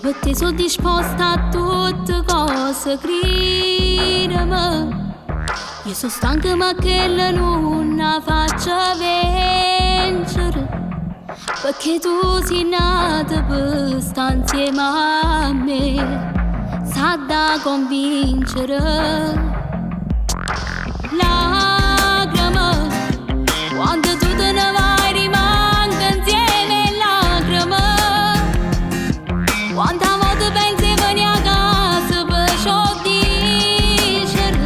per te sono disposta a tutte cose, credimi. Io sono stanca ma che non la faccio vincere, perché tu sei nata per stare insieme a me, sa da convincere. Lacrime, quando tu te ne vai rimango insieme lacrime. Quanta volte pensi veni a casa per ciò dicere,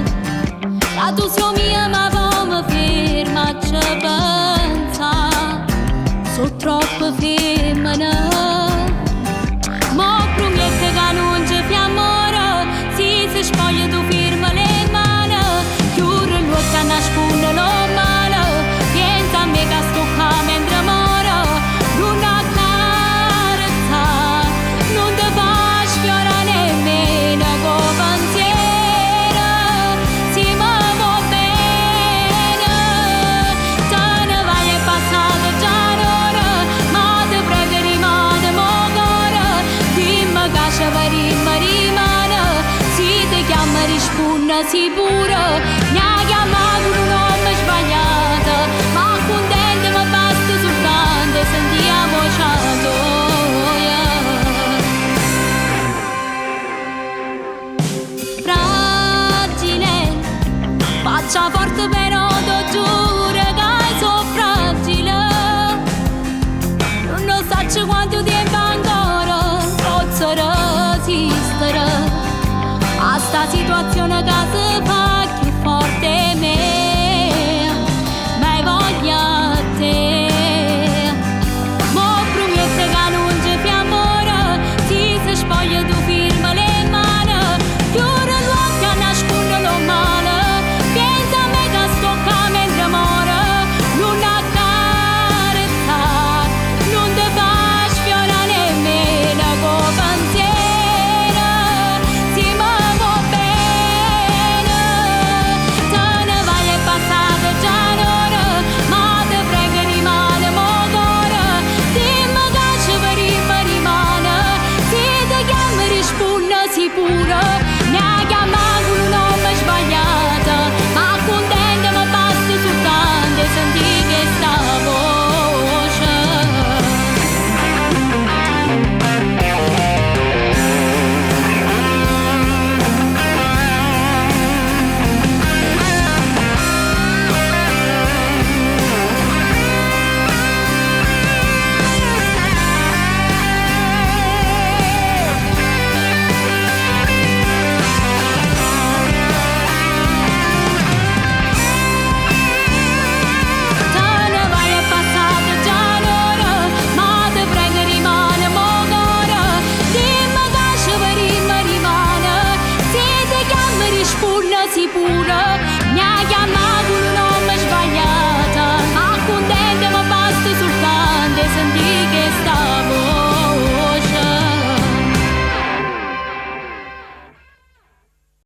la tu sei mia ma come ferma a ci pensa, sono troppo femmina. Mo' promette che non ci fai amore, si spoglia tu firma le mani, chiude l'occhio a nascondere lo male, pensa a me che sto qua mentre moro, non a carezza, non ti fa sfiorare nemmeno con pensiero, si muove bene, te ne vai e passata già l'ora, ma ti prego rimane mo cuore, dimmi che ci rimane, si ti chiama risponde sicuro, mi ha chiamato un nome sbagliato, ma contenta mi basta soltanto sentiamo ciato. Fragile, faccia forte però ti giuro che sono fragile, non so quanto tempo ancora posso resistere a sta situazione che si fa.